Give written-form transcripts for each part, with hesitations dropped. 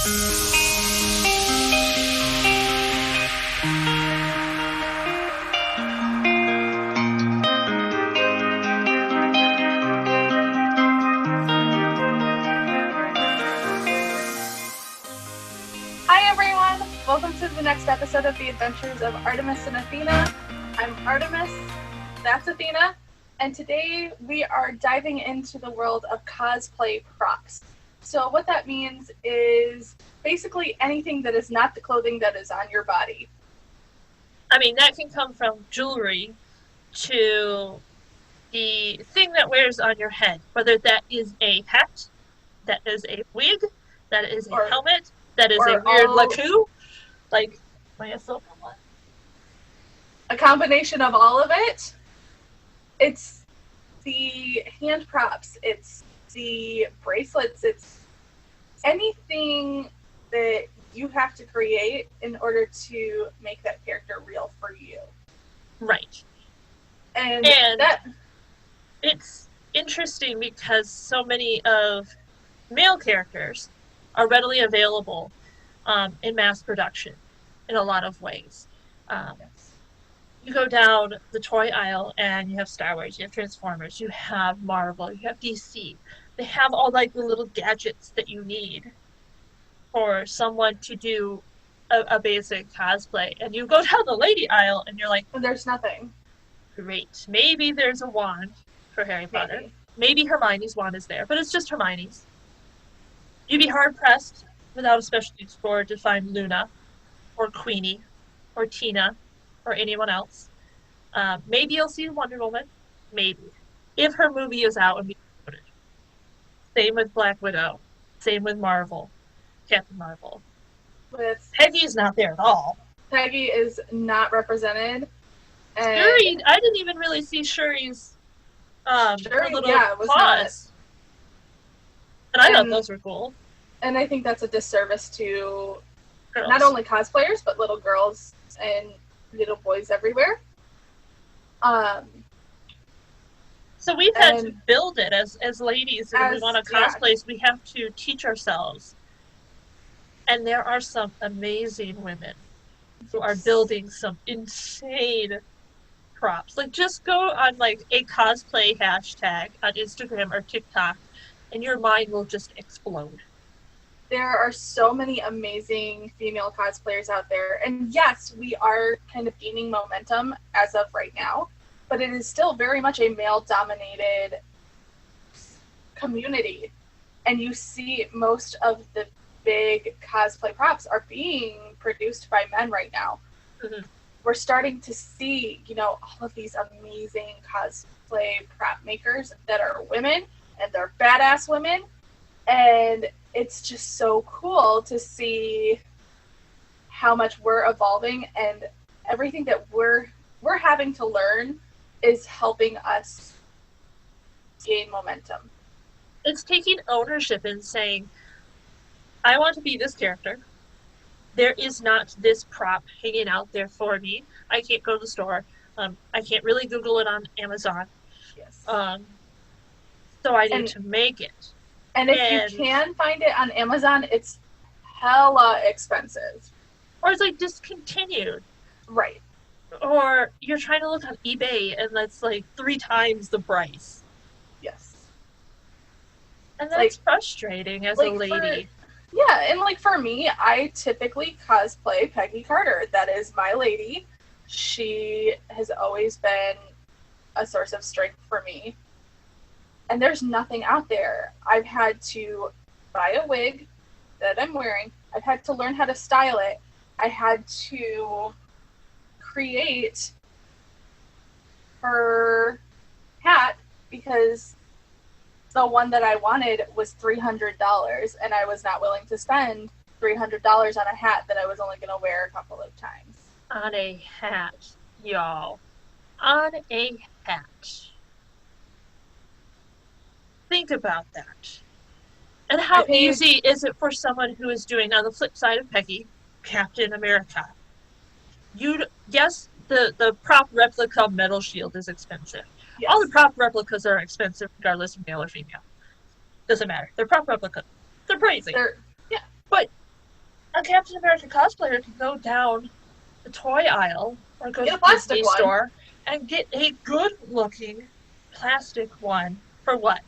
Hi everyone! Welcome to the next episode of The Adventures of Artemis and Athena. I'm Artemis, that's Athena, and today we are diving into the world of cosplay props. So what that means is basically anything that is not the clothing that is on your body. I mean, that can come from jewelry to the thing that wears on your head, whether that is a hat, that is a wig, that is a helmet, that is a weird laku, like, am I a silver one? A combination of all of it. It's the hand props, it's the bracelets, it's anything that you have to create in order to make that character real for you. Right. And that it's interesting because so many of male characters are readily available in mass production in a lot of ways. You go down the toy aisle and you have Star Wars, you have Transformers, you have Marvel, you have DC. They have all like the little gadgets that you need for someone to do a basic cosplay. And you go down the lady aisle and you're like, there's nothing. Great. Maybe there's a wand for Harry Potter. Maybe Hermione's wand is there, but it's just Hermione's. You'd be hard-pressed without a specialty store to find Luna, or Queenie, or Tina, or anyone else. Maybe you'll see Wonder Woman. Maybe. If her movie is out and be promoted. Same with Black Widow. Same with Marvel. Captain Marvel. Peggy's not there at all. Peggy is not represented. And Shuri, I didn't even really see Shuri's little claws. And I thought those were cool. And I think that's a disservice to not only cosplayers, but little girls and little boys everywhere. So we've had to build it as ladies, and we want to cosplay, so we have to teach ourselves. And there are some amazing women who are building some insane props. Like, just go on, like, a cosplay hashtag on Instagram or TikTok, and your mind will just explode. There are so many amazing female cosplayers out there. And yes, we are kind of gaining momentum as of right now, but it is still very much a male-dominated community. And you see most of the big cosplay props are being produced by men right now. Mm-hmm. We're starting to see, all of these amazing cosplay prop makers that are women, and they're badass women. And it's just so cool to see how much we're evolving, and everything that we're having to learn is helping us gain momentum. It's taking ownership and saying, I want to be this character. There is not this prop hanging out there for me. I can't go to the store. I can't really Google it on Amazon. Yes. So I need to make it. And if you can find it on Amazon, it's hella expensive. Or it's like discontinued. Right. Or you're trying to look on eBay and that's like 3 times the price. Yes. And that's frustrating as a lady. And for me, I typically cosplay Peggy Carter. That is my lady. She has always been a source of strength for me. And there's nothing out there. I've had to buy a wig that I'm wearing. I've had to learn how to style it. I had to create her hat because the one that I wanted was $300, and I was not willing to spend $300 on a hat that I was only going to wear a couple of times. On a hat, y'all. On a hat. Think about that. And how easy is it for someone who is doing, on the flip side of Peggy, Captain America? Yes, the prop replica metal shield is expensive. Yes. All the prop replicas are expensive regardless of male or female. Doesn't matter. They're prop replicas. They're crazy. Yeah. But a Captain America cosplayer can go down the toy aisle or go Get to a the plastic Disney one. store and get a good looking plastic one for what?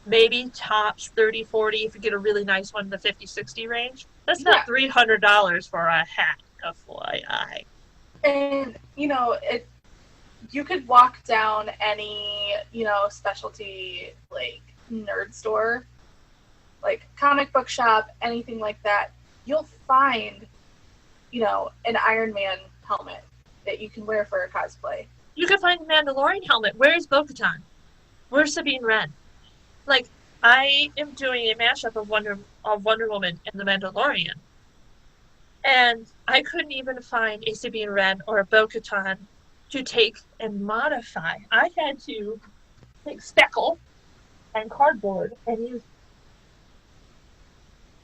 Maybe tops 30, 40 if you get a really nice one in the 50, 60 range. That's not Yeah. $300 for a hat, FYI. And, you could walk down any, specialty, like, nerd store, like comic book shop, anything like that. You'll find, an Iron Man helmet that you can wear for a cosplay. You can find the Mandalorian helmet. Where's Bo-Katan? Where's Sabine Wren? Like, I am doing a mashup of Wonder Woman and the Mandalorian, and I couldn't even find a Sabine Wren or a Bo-Katan to take and modify. I had to take speckle and cardboard and use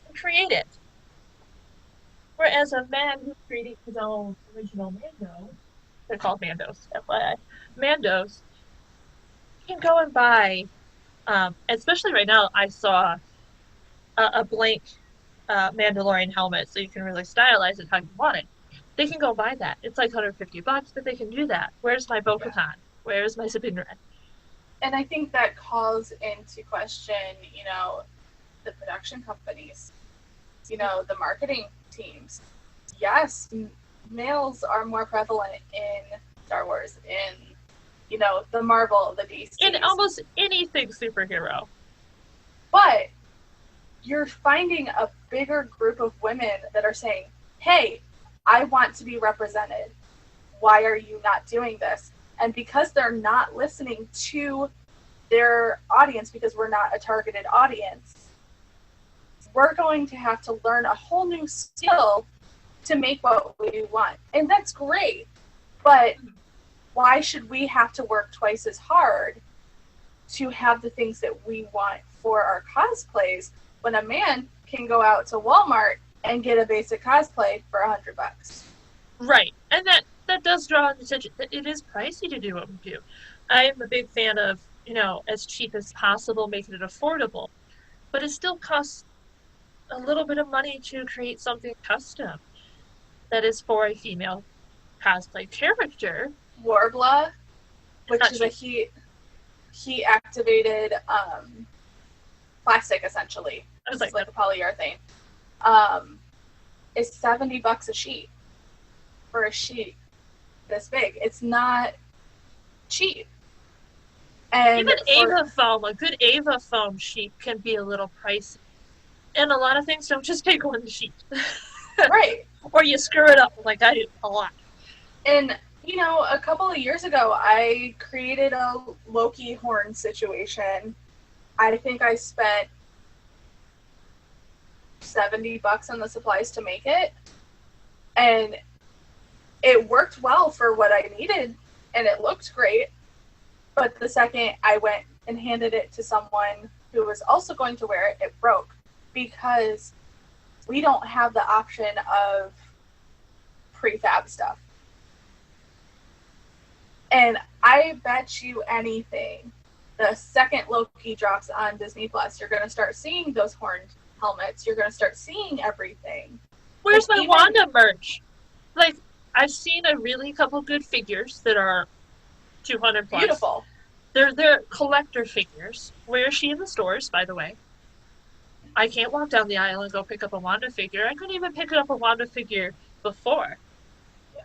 and create it. Whereas a man who's creating his own original Mando, they're called Mandos, FYI, Mandos, can go and buy, especially right now, I saw a blank Mandalorian helmet, so you can really stylize it how you want it. They can go buy that. It's like $150, but they can do that. Where's my Yeah. Bo-Katan? Where's my Sabine Wren? And I think that calls into question, the production companies, the marketing teams. Yes, males are more prevalent in Star Wars, in, the Marvel, the DC. In almost anything superhero. But you're finding a bigger group of women that are saying, hey, I want to be represented. Why are you not doing this? And because they're not listening to their audience, because we're not a targeted audience, we're going to have to learn a whole new skill to make what we want. And that's great. But why should we have to work twice as hard to have the things that we want for our cosplays when a man can go out to Walmart and get a basic cosplay for $100? Right. And that does draw attention. It is pricey to do what we do. I'm a big fan of, as cheap as possible, making it affordable. But it still costs a little bit of money to create something custom that is for a female cosplay character. Warbla, which is a Cheap. heat activated plastic, essentially. I was It's like, like a polyurethane. Is $70 a sheet for a sheet this big. It's not cheap. And even Ava foam, a good Ava foam sheet can be a little pricey. And a lot of things don't just take one sheet. right. Or you screw it up like I do a lot. And, a couple of years ago, I created a Loki horn situation. I think I spent $70 on the supplies to make it. And it worked well for what I needed, and it looked great. But the second I went and handed it to someone who was also going to wear it, it broke, because we don't have the option of prefab stuff. And I bet you anything, the second Loki drops on Disney Plus, you're going to start seeing those horned helmets. You're going to start seeing everything. Where's my Wanda merch? Like, I've seen a really couple good figures that are 200 plus. Beautiful. They're collector figures. Where is she in the stores, by the way? I can't walk down the aisle and go pick up a Wanda figure. I couldn't even pick up a Wanda figure before. Yeah.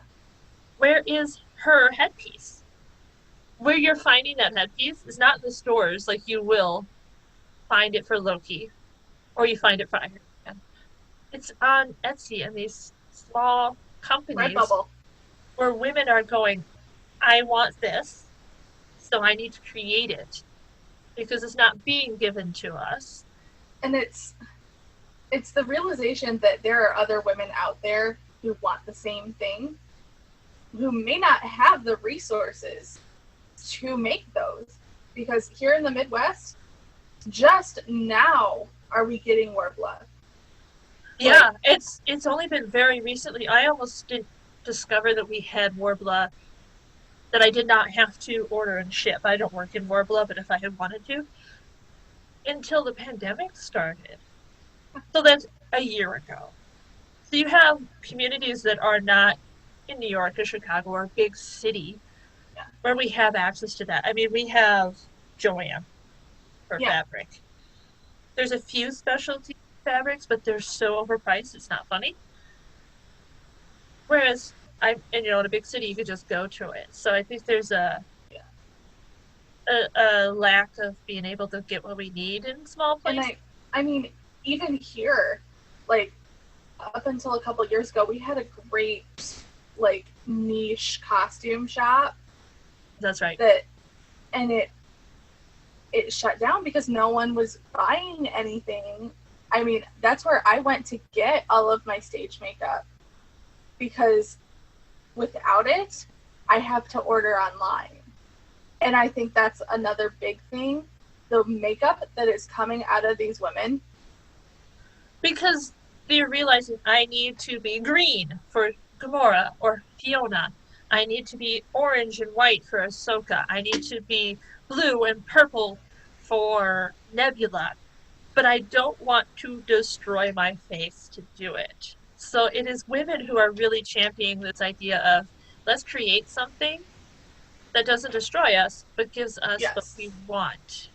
Where is her headpiece? Where you're finding that headpiece is not in the stores like you will find it for Loki, or you find it for Iron Man. It's on Etsy and these small companies Redbubble. where women are going, I want this, so I need to create it because it's not being given to us. And it's the realization that there are other women out there who want the same thing, who may not have the resources to make those. Because here in the Midwest, just now are we getting Warbla. Yeah, it's only been very recently. I almost didn't discover that we had Warbla, that I did not have to order and ship. I don't work in Warbla, but if I had wanted to, until the pandemic started. So that's a year ago. So you have communities that are not in New York or Chicago or a big city Yeah. where we have access to that. I mean, we have Joanne for Yeah. fabric. There's a few specialty fabrics, but they're so overpriced, it's not funny. Whereas in a big city, you could just go to it. So I think there's Yeah. a lack of being able to get what we need in small And places. I mean, even here, like up until a couple years ago, we had a great like niche costume shop That's right. that, and it shut down because no one was buying anything. I mean, that's where I went to get all of my stage makeup because without it, I have to order online. And I think that's another big thing. The makeup that is coming out of these women. Because they're realizing I need to be green for Gamora or Fiona. I need to be orange and white for Ahsoka. I need to be blue and purple for Nebula. But I don't want to destroy my face to do it. So it is women who are really championing this idea of let's create something that doesn't destroy us, but gives us what Yes. we want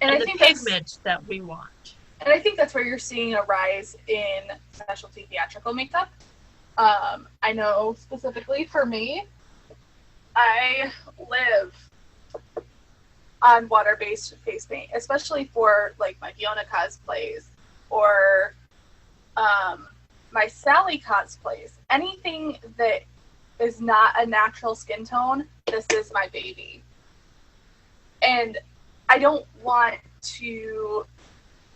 And and I the think that's pigment that we want. and I think that's where you're seeing a rise in specialty theatrical makeup. I know specifically for me, I live on water-based face paint, especially for like my Fiona cosplays or my Sally cosplays. Anything that is not a natural skin tone, this is my baby. And I don't want to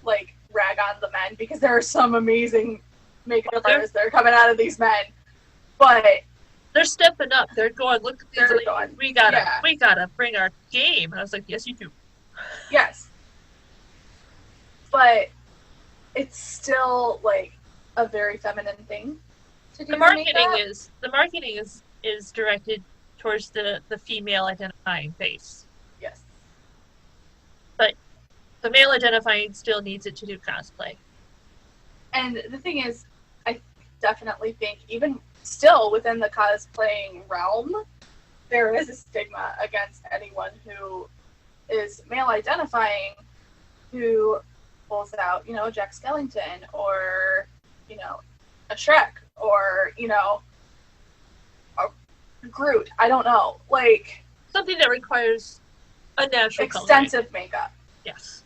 like rag on the men because there are some amazing makeup artists that are coming out of these men, but they're stepping up. They're going, look at these ladies. going, We gotta bring our game. And I was like, yes, you do. yes, but it's still like a very feminine thing to do makeup. The marketing is directed towards the female identifying face, Yes, but the male identifying still needs it to do cosplay. and the thing is, I definitely think even still within the cosplaying realm, there is a stigma against anyone who is male identifying who pulls out, Jack Skellington or, a Shrek or, a Groot. I don't know. Like something that requires a natural extensive coloring. makeup. Yes.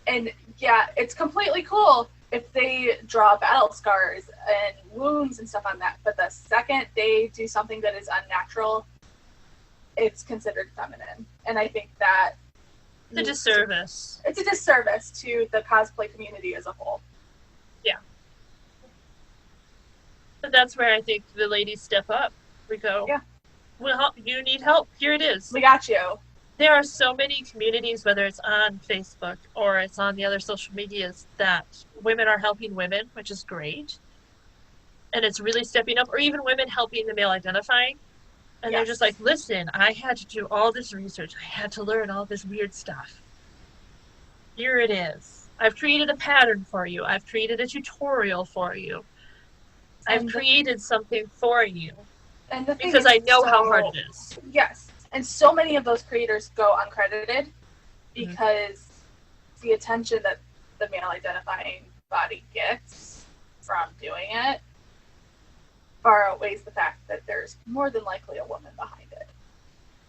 And yeah, it's completely cool if they draw battle scars and wounds and stuff on that. But the second they do something that is unnatural, it's considered feminine. And I think that it's a disservice. It's a disservice to the cosplay community as a whole. Yeah. But that's where I think the ladies step up. We go, yeah, well, you need help. Here it is. We got you. There are so many communities, whether it's on Facebook or it's on the other social medias, that women are helping women, which is great. And it's really stepping up, or even women helping the male identifying. And they're just like, listen, I had to do all this research. I had to learn all this weird stuff. Here it is. I've created a pattern for you. I've created a tutorial for you. I've created something for you. And the thing because I know how hard it is. Yes. And so many of those creators go uncredited because the attention that the male identifying body gets from doing it far outweighs the fact that there's more than likely a woman behind it.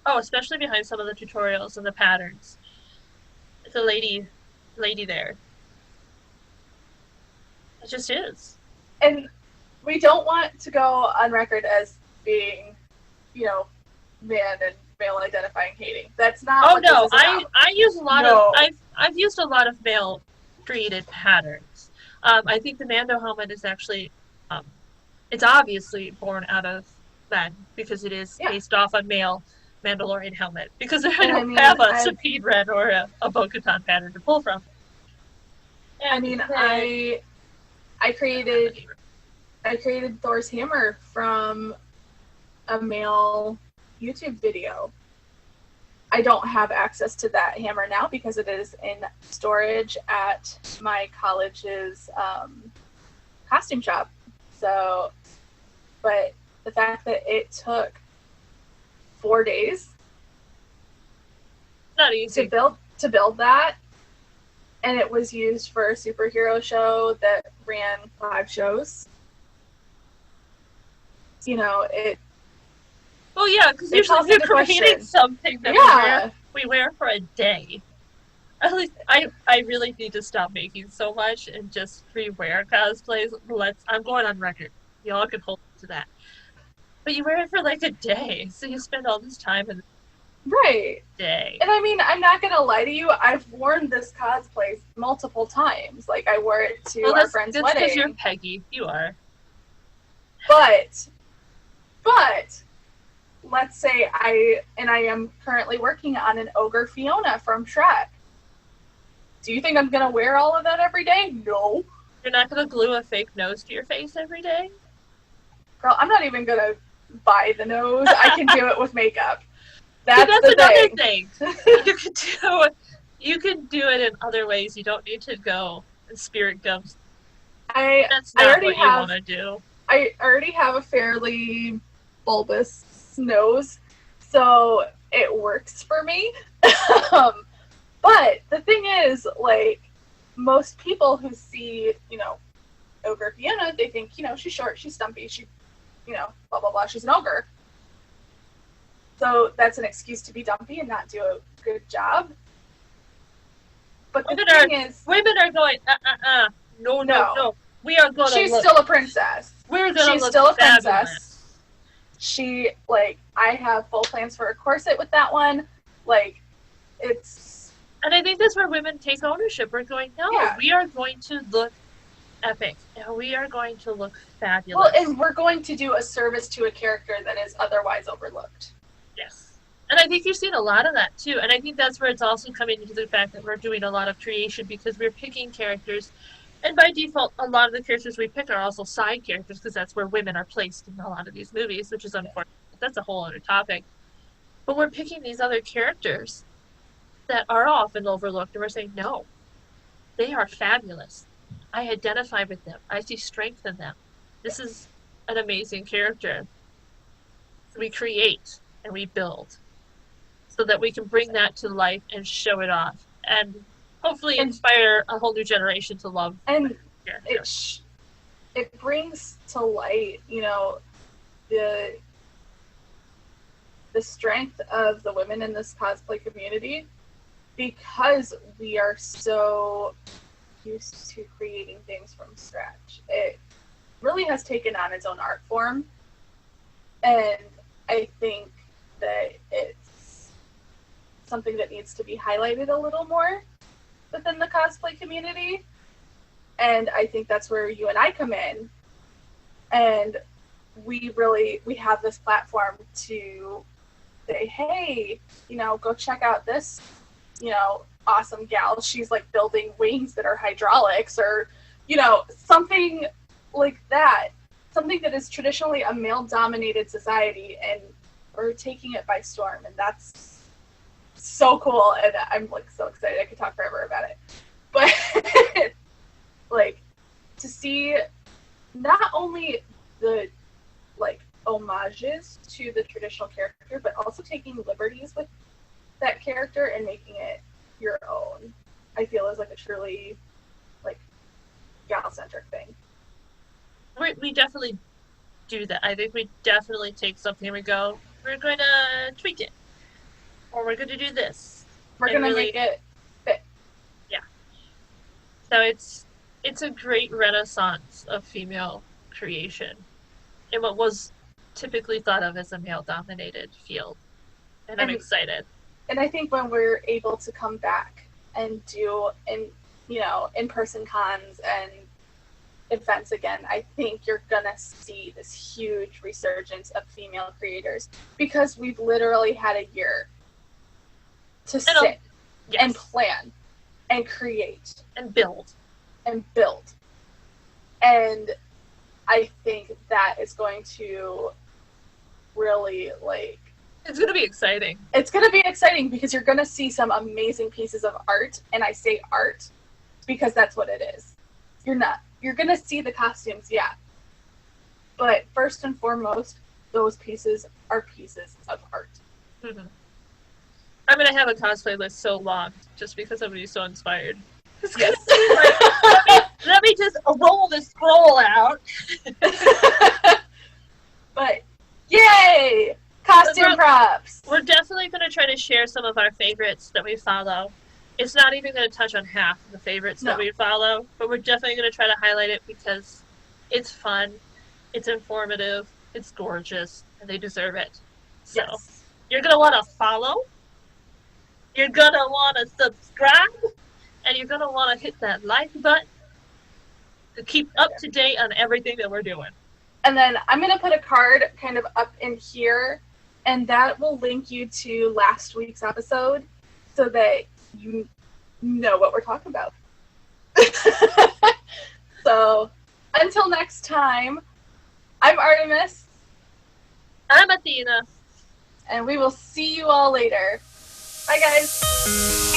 Oh, especially behind some of the tutorials and the patterns. It's a lady there. It just is. And we don't want to go on record as being, man and male identifying hating. That's not. Oh no, I use a lot of I've used a lot of male created patterns. I think the Mando helmet is actually it's obviously born out of men because it is based off a male Mandalorian helmet because I don't have a Sapid Red or a Bo-Katan pattern to pull from. And I created Thors Hammer from a male YouTube video. I don't have access to that hammer now because it is in storage at my college's costume shop. So, but the fact that it took 4 days Not easy to build that, and it was used for a superhero show that ran 5 shows. You know, well, yeah, because usually we're creating something that we wear for a day. At least I really need to stop making so much and just rewear cosplays. I'm going on record. Y'all can hold to that. But you wear it for like a day, so you spend all this time in right day. And I mean, I'm not gonna lie to you, I've worn this cosplay multiple times. Like, I wore it to our friend's wedding. That's because you're Peggy. You are. But let's say I am currently working on an ogre Fiona from Shrek. Do you think I'm gonna wear all of that every day? No. You're not gonna glue a fake nose to your face every day? Girl, I'm not even gonna buy the nose. I can do it with makeup. That's another thing. You can do it in other ways. You don't need to go and spirit gums. That's not what you want to do. I already have a fairly bulbous nose, so it works for me. But the thing is, like, most people who see, ogre Fiona, they think, she's short, she's stumpy, she, blah, blah, blah, she's an ogre. So that's an excuse to be dumpy and not do a good job. But the thing is... Women are going, no. We are going to She's still a princess. She's still a princess. She, I have full plans for a corset with that one. It's... And I think that's where women take ownership. We're going, we are going to look epic. And we are going to look fabulous. Well, and we're going to do a service to a character that is otherwise overlooked. Yes. And I think you're seeing a lot of that, too. And I think that's where it's also coming into the fact that we're doing a lot of creation because we're picking characters. And by default, a lot of the characters we pick are also side characters because that's where women are placed in a lot of these movies, which is unfortunate. That's a whole other topic. But we're picking these other characters that are often overlooked, and we're saying, no, they are fabulous. I identify with them. I see strength in them. This is an amazing character. So we create and we build so that we can bring that to life and show it off and hopefully inspire a whole new generation to love. And it brings to light, the strength of the women in this cosplay community because we are so used to creating things from scratch. It really has taken on its own art form, and I think that it's something that needs to be highlighted a little more within the cosplay community. And I think that's where you and I come in, and we have this platform to say, hey, go check out this awesome gal. She's building wings that are hydraulics, or something like that, something that is traditionally a male-dominated society, and we're taking it by storm. And that's so cool, and I'm so excited. I could talk forever about it. But to see not only the homages to the traditional character, but also taking liberties with that character and making it your own, I feel is a truly gal-centric thing. We definitely do that. I think we definitely take something and we go, we're going to tweak it, or we're going to do this. We're going to make it fit. Yeah. So it's a great renaissance of female creation in what was typically thought of as a male-dominated field. And I'm excited. And I think when we're able to come back and do in-person cons and events again, I think you're gonna see this huge resurgence of female creators because we've literally had a year to sit and plan and create and build. And I think that is going to really it's going to be exciting. It's going to be exciting because you're going to see some amazing pieces of art, and I say art because that's what it is. You're not you're going to see the costumes, yeah. But first and foremost, those pieces are pieces of art. Mm-hmm. I'm going to have a cosplay list so long just because I'm going to be so inspired. It's going to be like, let me just roll the scroll out. But, yay! Costume props! We're definitely going to try to share some of our favorites that we follow. It's not even going to touch on half of the favorites that we follow, but we're definitely going to try to highlight it because it's fun, it's informative, it's gorgeous, and they deserve it. So you're going to want to follow, you're going to want to subscribe, and you're going to want to hit that like button to keep up to date on everything that we're doing. And then I'm going to put a card kind of up in here, and that will link you to last week's episode so that you know what we're talking about. So, until next time, I'm Artemis. I'm Athena. And we will see you all later. Bye, guys.